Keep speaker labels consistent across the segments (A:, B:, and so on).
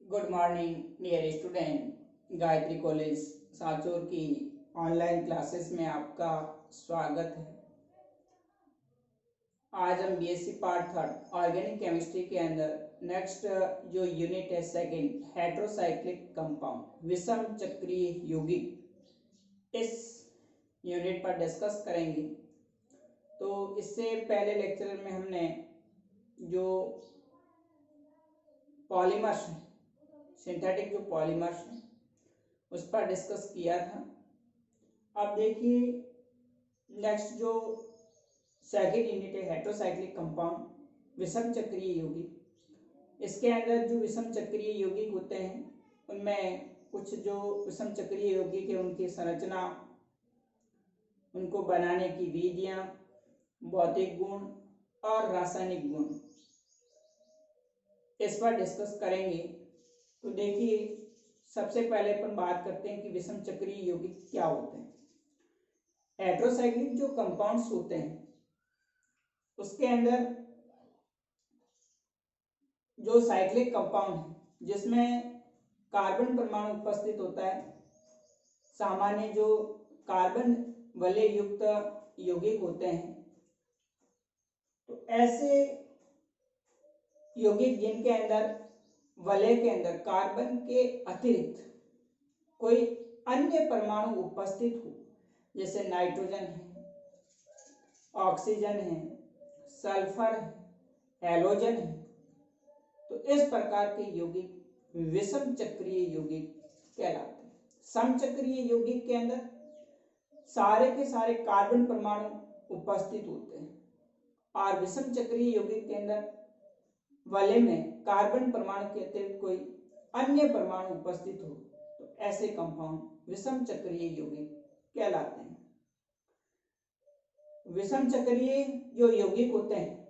A: Good morning dear student. Gayatri college Sanchore की online classes में आपका स्वागत है। आज हम BSc part third organic chemistry के अंदर नेक्स्ट जो यूनिट है सेकंड हेट्रोसाइक्लिक कंपाउंड विषम चक्रीय यौगिक, इस यूनिट पर डिस्कस करेंगे। तो इससे पहले लेक्चर में हमने जो पॉलीमर्स हैं, सिंथेटिक जो पॉलीमर्स हैं, उस पर डिस्कस किया था। अब देखिए नेक्स्ट जो सेकंड यूनिट है हेट्रोसाइक्लिक कंपाउंड विषम चक्रीय यौगिक। इसके अंदर जो विषम चक्रीय यौगिक होते हैं उनमें कुछ जो विषम चक्रीय यौगिक है उनकी संरचना, उनको बनाने की विधियां, भौतिक गुण और रासायनिक गुण, इस पर डिस्कस करेंगे। तो देखिए सबसे पहले अपन बात करते हैं कि विषम चक्रीय यौगिक क्या होते हैं। हेट्रोसाइक्लिक जो कंपाउंड्स होते हैं उसके अंदर जो साइक्लिक कंपाउंड है जिसमें कार्बन परमाणु उपस्थित होता है, सामान्य जो कार्बन वलय युक्त यौगिक होते हैं, तो ऐसे यौगिक जिनके अंदर वलय के अंदर कार्बन के अतिरिक्त कोई अन्य परमाणु उपस्थित हो, जैसे नाइट्रोजन है, ऑक्सीजन है, सल्फर है, हैलोजन है, तो इस प्रकार के यौगिक विषम चक्रीय यौगिक कहलाते हैं। समचक्रीय यौगिक के अंदर सारे के सारे कार्बन परमाणु उपस्थित होते हैं और विषम चक्रीय यौगिक के अंदर वलय में कार्बन परमाणु के अतिरिक्त कोई अन्य परमाणु उपस्थित हो, तो ऐसे कंपाउंड विषम चक्रीय यौगिक कहलाते हैं। विषम चक्रीय जो यौगिक होते हैं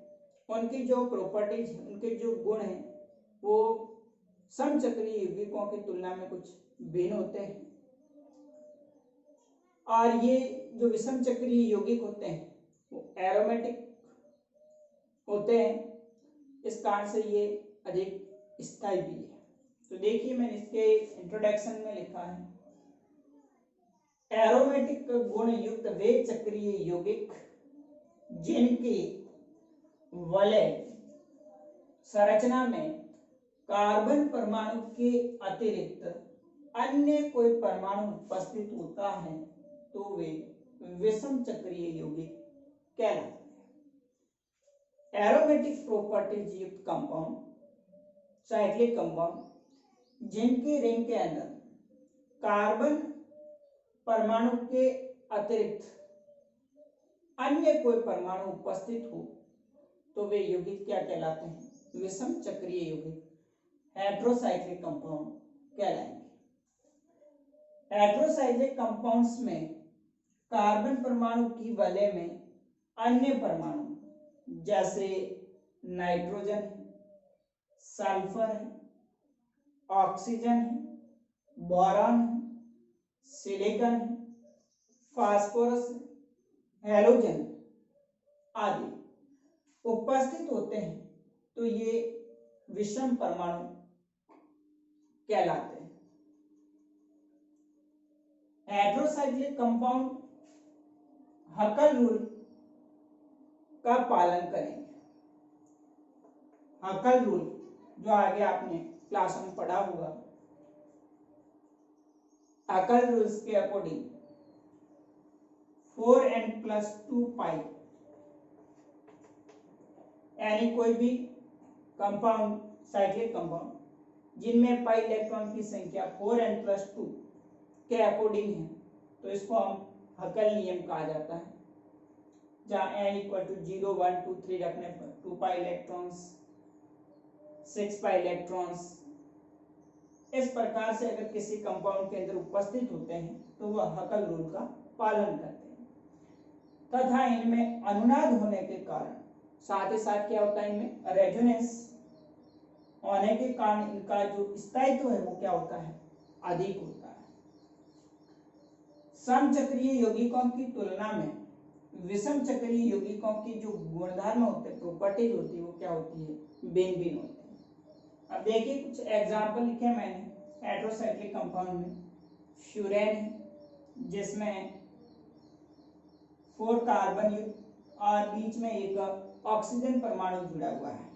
A: उनकी जो प्रॉपर्टीज, उनके जो गुण हैं, वो समचक्रीय यौगिकों की तुलना में कुछ भिन्न होते हैं। और ये जो विषम चक्रीय यौगिक होते हैं वो एरोमेटिक होते हैं, इस कारण से ये अधिक स्थायी भी है। तो देखिए मैंने इसके इंट्रोडक्शन में लिखा है, एरोमेटिक गुण युक्त वे चक्रीय यौगिक जिनकी वलय संरचना में कार्बन परमाणु के अतिरिक्त अन्य कोई परमाणु उपस्थित होता है, तो वे विषम चक्रीय यौगिक कहलाते हैं। एरोमेटिक प्रॉपर्टीज युक्त कंपाउंड, साइक्लिक कंपाउंड जिनकी रिंग के अंदर कार्बन परमाणु के अतिरिक्त अन्य कोई परमाणु उपस्थित हो, तो वे यौगिक क्या कहलाते हैं? विषम चक्रीय यौगिक, हेट्रोसाइक्लिक कंपाउंड कहलाएंगे। हेट्रोसाइक्लिक कंपाउंड्स में कार्बन परमाणु की वलय में अन्य परमाणु जैसे नाइट्रोजन है, सल्फर है, ऑक्सीजन है, बोरॉन है, सिलिकॉन है, फास्फोरस है, हैलोजन आदि उपस्थित होते हैं, तो ये विषम परमाणु कहलाते हैं। हेट्रोसाइक्लिक कंपाउंड हकल रूल का पालन करेंगे। हकल रूल जो आगे आपने क्लास में पढ़ा होगा, हकल रूल्स के अकॉर्डिंग 4n+2 पाई, यानी कोई भी कंपाउंड, साइक्लिक कंपाउंड जिनमें पाई इलेक्ट्रॉन की संख्या 4n+2 के अकॉर्डिंग है, तो इसको हम हकल नियम कहा जाता है, जहाँ n = 0, 1, 2, 3 रखने पर 2 पाई इलेक्ट्रॉन्स, 6 पाई इलेक्ट्रॉन्स, इस प्रकार से अगर किसी कंपाउंड के अंदर उपस्थित होते हैं तो वह हकल रूल का पालन करते हैं, तथा इनमें अनुनाद होने के कारण, साथ ही साथ क्या होता है, इनमें रेजोनेंस होने के कारण इनका जो स्थायित्व है वो क्या होता है, अधिक होता है। समचक्रीय यौगिकों की तुलना में विषम चक्रीय यौगिकों की जो गुणधर्म होते हैं, प्रॉपर्टीज होती है, वो क्या होती है, भिन्न भिन्न होती है। अब देखिए कुछ एग्जाम्पल लिखे मैंने हेटेरोसाइक्लिक कंपाउंड में। फ्यूरेन जिसमें 4 कार्बन युक्त और बीच में एक ऑक्सीजन परमाणु जुड़ा हुआ है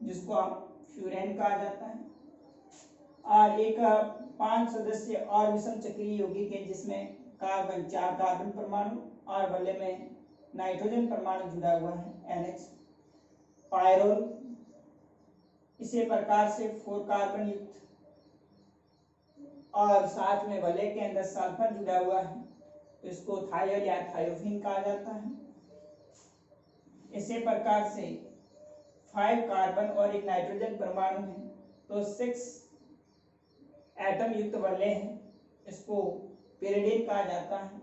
A: जिसको आप फ्यूरेन कहा जाता है। और एक 5 सदस्य और विषम चक्रीय यौगिक है जिसमें 4 कार्बन परमाणु और वलय में नाइट्रोजन परमाणु जुड़ा हुआ है NH। पायरोल इसी प्रकार से 4 कार्बन युक्त और साथ में वलय के अंदर सल्फर जुड़ा हुआ है तो इसको थायोल या थायोफिन कहा जाता है। इसी प्रकार से 5 कार्बन और एक नाइट्रोजन परमाणु है तो 6 एटम युक्त वलय है, इसको पिरिडिन कहा जाता है।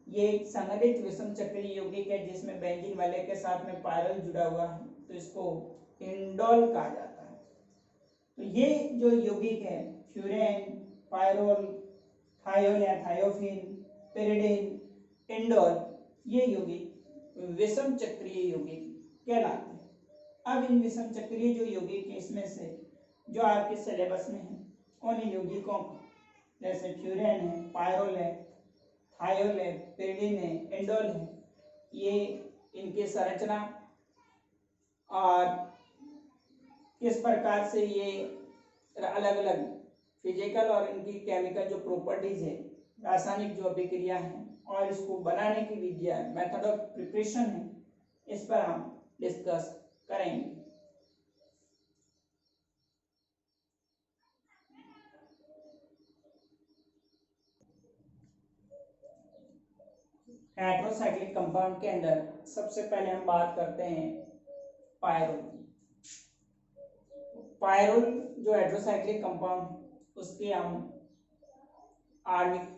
A: ये एक संगठित विषम चक्रीय यौगिक है जिसमें बेंजीन वलय के साथ में पायरल जुड़ा हुआ है तो इसको इंडोल कहा जाता है। तो ये जो यौगिक है फ्यूरेन, पायरोल, थायोल या थायोफिन, पिरिडिन, इंडोल, ये यौगिक विषम चक्रीय यौगिक कहलाते हैं। अब इन विषम चक्रीय जो यौगिक है इसमें से जो आपके सिलेबस में है उन यौगिकों को जैसे फ्यूरेन है, पायरोल है, थायोल है, पिरिडिन है, इंडोल है, ये इनकी संरचना और किस प्रकार से ये अलग अलग फिजिकल और इनकी केमिकल जो प्रॉपर्टीज है, रासायनिक जो अभिक्रिया है और इसको बनाने की विधियां, मेथड ऑफ प्रिपरेशन है, इस पर हम डिस्कस करेंगे। हेटेरोसाइक्लिक कंपाउंड के अंदर सबसे पहले हम बात करते हैं पायरोल। पायरोल जो हेटेरोसाइक्लिक कंपाउंड उसकी हम आणविक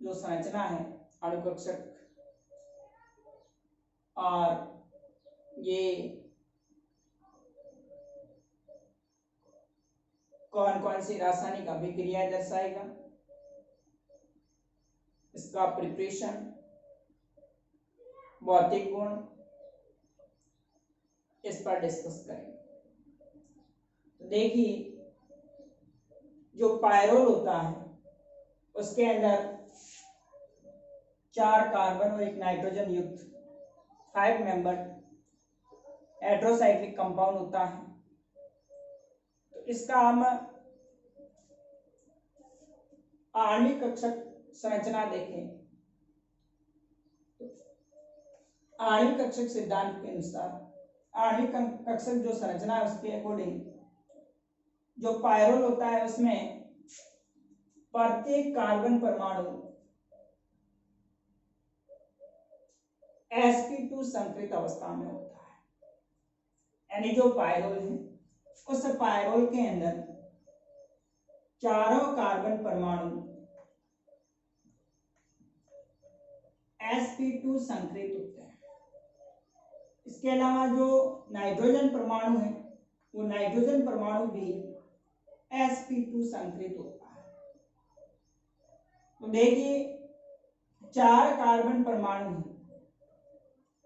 A: जो संरचना है, अणुकक्षक और ये कौन कौन सी रासायनिक अभिक्रियाएं दर्शाएगा, इसका प्रिपरेशन, भौतिक गुण, इस पर डिस्कस करेंगे। तो देखिए जो पायरोल होता है उसके अंदर 4 कार्बन और एक नाइट्रोजन युक्त 5 मेंबर हेटेरोसाइक्लिक कंपाउंड होता है। तो इसका हम आणविक कक्षक संरचना देखें तो आणविक कक्षक सिद्धांत के अनुसार आणविक कक्षक जो संरचना है उसके अकॉर्डिंग जो पायरोल होता है उसमें प्रत्येक कार्बन परमाणु sp2 संकृत अवस्था में होता है। यानी जो पायरोल है उस पायरोल के अंदर चारों कार्बन परमाणु sp2 संकृत होते हैं। इसके अलावा जो नाइट्रोजन परमाणु है वो नाइट्रोजन परमाणु भी sp2 संकृत होता है। तो देखिए 4 कार्बन परमाणु हैं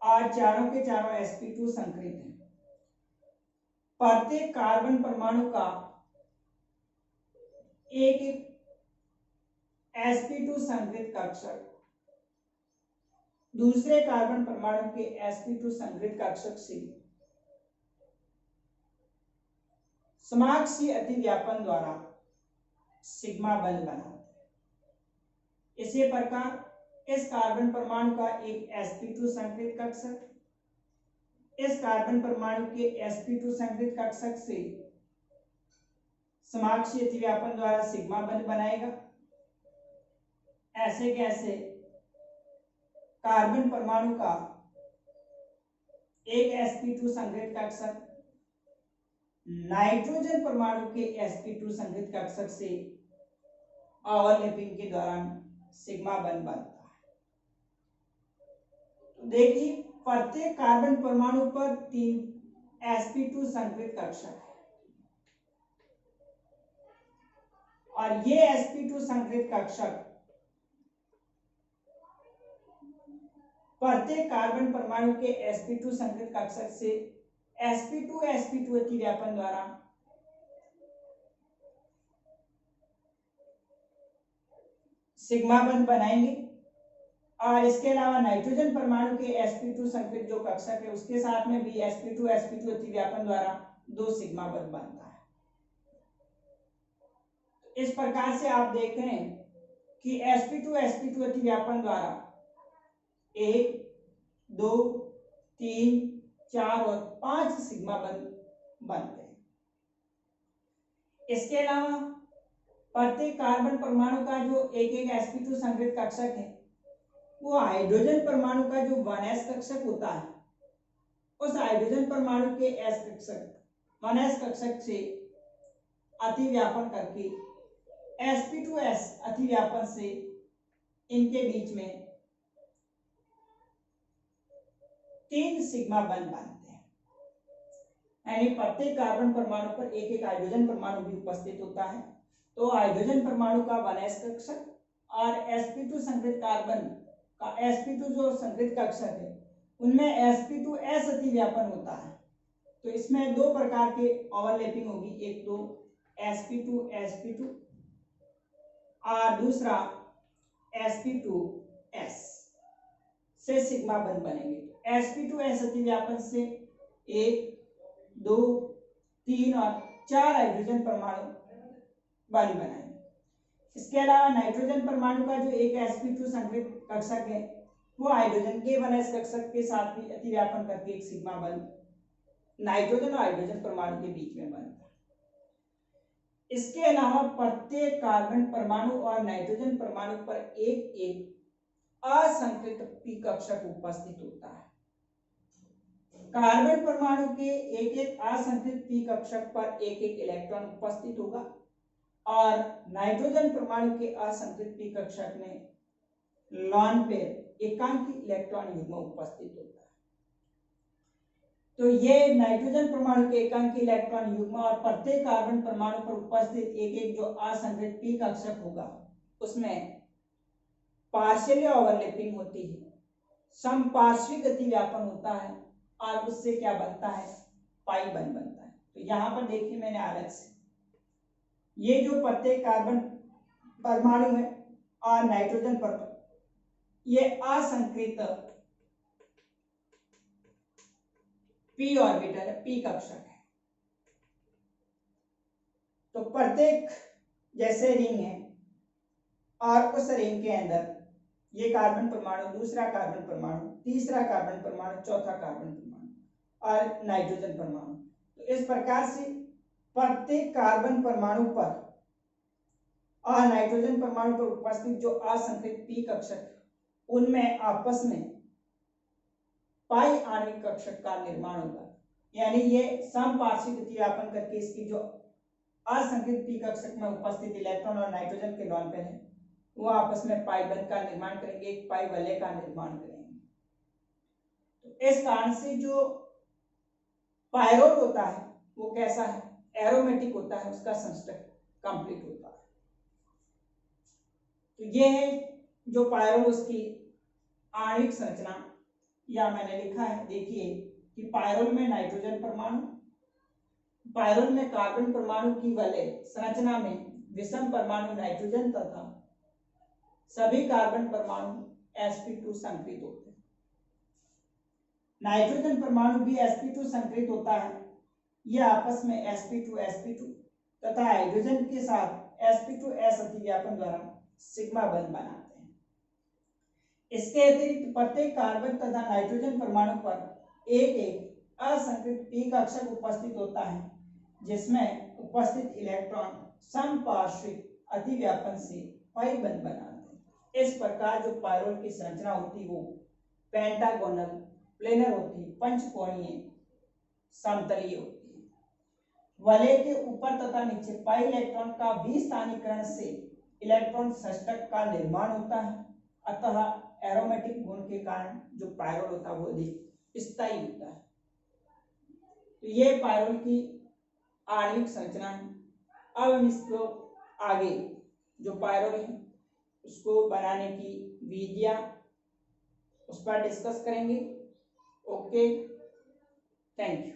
A: और चारों के चारों sp2 संकृत हैं। प्रत्येक कार्बन परमाणु का एक sp2 संकृत कक्षक दूसरे कार्बन परमाणु के sp2 संकृत कक्षक से समाक्षीय अतिव्यापन द्वारा सिग्मा बंध बनाते हैं। इसी प्रकार इस कार्बन परमाणु का एक sp2 संकृत कक्षक इस कार्बन परमाणु के sp2 संकृत कक्षक से समाक्षीय अतिव्यापन द्वारा सिग्मा बंध बनाएगा। ऐसे कैसे कार्बन परमाणु का एक sp2 संकृत कक्षक नाइट्रोजन परमाणु के sp2 संकृत कक्षक से ओवरलैपिंग के दौरान सिग्मा बंध बनता है। तो देखिए प्रत्येक कार्बन परमाणु पर 3 sp2 संकृत कक्षक है और ये sp2 संकृत कक्षक प्रत्येक कार्बन परमाणु के sp2 संकृत कक्षक से sp2 अतिव्यापन द्वारा सिग्मा बंध बनाएंगे। और इसके अलावा नाइट्रोजन परमाणु के sp2 संकेत जो कक्षक है उसके साथ में भी sp2 अतिव्यापन द्वारा 2 सिग्मा बंध बनता है। इस प्रकार से आप देख रहे हैं कि sp2 अतिव्यापन द्वारा 1, 2, 3, 4 और 5 सिग्मा बंध बनते हैं। इसके अलावा प्रत्येक कार्बन परमाणु का जो एक sp2 संकृत कक्षक है वो हाइड्रोजन परमाणु का जो 1s कक्षक होता है उस हाइड्रोजन परमाणु के s कक्षक 1s कक्षक से अतिव्यापन करके sp2s अतिव्यापन से इनके बीच में 3 सिग्मा बंध बनते हैं। यानी प्रत्येक कार्बन परमाणु पर एक हाइड्रोजन परमाणु भी उपस्थित होता है। तो हाइड्रोजन परमाणु का 1s कक्षक और sp2 संकृत कार्बन का sp2 जो संकृत कक्षक है उनमें sp2s अतिव्यापन होता है। तो इसमें 2 प्रकार के ओवरलैपिंग होगी, एक तो sp2 और दूसरा sp2s से सिग्मा बंध बनेंगे। sp2s अतिव्यापन से 1, 2, 3 और 4 हाइड्रोजन परमाणु बंध बनाएंगे। इसके अलावा नाइट्रोजन परमाणु का जो एक sp2 संकृत कक्षक है वो हाइड्रोजन के 1s कक्षक के साथ भी अतिव्यापन करके एक सिग्मा बंध नाइट्रोजन और हाइड्रोजन परमाणु के बीच में बनता है। इसके अलावा प्रत्येक कार्बन परमाणु और नाइट्रोजन परमाणु पर एक असंकृत p कक्षक उपस्थित होता है। कार्बन परमाणु के एक असंकृत p कक्षक पर एक इलेक्ट्रॉन उपस्थित होगा और नाइट्रोजन परमाणु के असंकृत p कक्षक में लॉन पेयर एकांकी इलेक्ट्रॉन युग्म उपस्थित होता है। तो ये नाइट्रोजन परमाणु के एकांकी इलेक्ट्रॉन युग्म और प्रत्येक कार्बन परमाणु पर उपस्थित एक जो असंकृत p कक्षक होगा उसमें पार्शियली ओवरलैपिंग होती है, समपार्श्विक अतिव्यापन होता है और उससे क्या बनता है, पाई बंध बनता है। तो यहाँ पर देखिए मैंने अलग से ये जो प्रत्येक कार्बन परमाणु है और नाइट्रोजन परमाणु ये असंकृत p ऑर्बिटल है, p कक्षक है। तो प्रत्येक जैसे रिंग है और उस रिंग के अंदर ये कार्बन परमाणु, दूसरा कार्बन परमाणु, तीसरा कार्बन परमाणु, चौथा कार्बन परमाणु और नाइट्रोजन परमाणु। तो इस प्रकार से प्रत्येक कार्बन परमाणु पर और नाइट्रोजन परमाणु पर उपस्थित जो असंकृत p कक्षक उनमें आपस में पाई आणविक कक्षक का निर्माण होगा। यानी ये समपार्श्विक अतिव्यापन करके इसकी जो असंकृत p कक्षक में उपस्थित इलेक्ट्रॉन और नाइट्रोजन के लॉन पेयर है वो आपस में पाई बंध का निर्माण करेंगे, एक पाई वलय का निर्माण करेंगे। तो इस कारण से जो पायरोल होता है वो कैसा है, एरोमेटिक होता है, उसका संस्ट्रक्ट कंप्लीट होता है। तो ये है जो पायरोल उसकी आणविक संरचना, या मैंने लिखा है देखिए कि पायरोल में नाइट्रोजन परमाणु, पायरोल में कार्बन परमाणु की वलय संरचना में विषम परमाणु नाइट्रोजन तथा सभी कार्बन परमाणु sp2 संकृत होते हैं। नाइट्रोजन परमाणु भी sp2 संकृत होता है। यह आपस में sp2 तथा हाइड्रोजन के साथ sp2s अतिव्यापन द्वारा सिग्मा बंध बनाते हैं। इसके अतिरिक्त प्रत्येक कार्बन तथा नाइट्रोजन परमाणु पर एक असंकृत p कक्षक उपस्थित होता है जिसमें उपस्थित इलेक्ट्रॉन समपार्श्विक अतिव्यापन से पाई बंध बनाते हैं। इस प्रकार जो पायरोल की संरचना होती है वो पेंटागोनल प्लेनर होती है, पंचकोणीय समतलीय होती है। वलय के ऊपर तथा नीचे पाई इलेक्ट्रॉन का विस्थानीकरण से इलेक्ट्रॉन षष्ठक का निर्माण होता है। अतः एरोमेटिक गुण के कारण जो पायरोल होता है वो अधिक स्थायी होता है। तो ये पायरोल की आणविक संरचना है। अब हम इसको आगे जो पायरोल है उसको बनाने की विधियां उस पर डिस्कस करेंगे। Okay, thank you.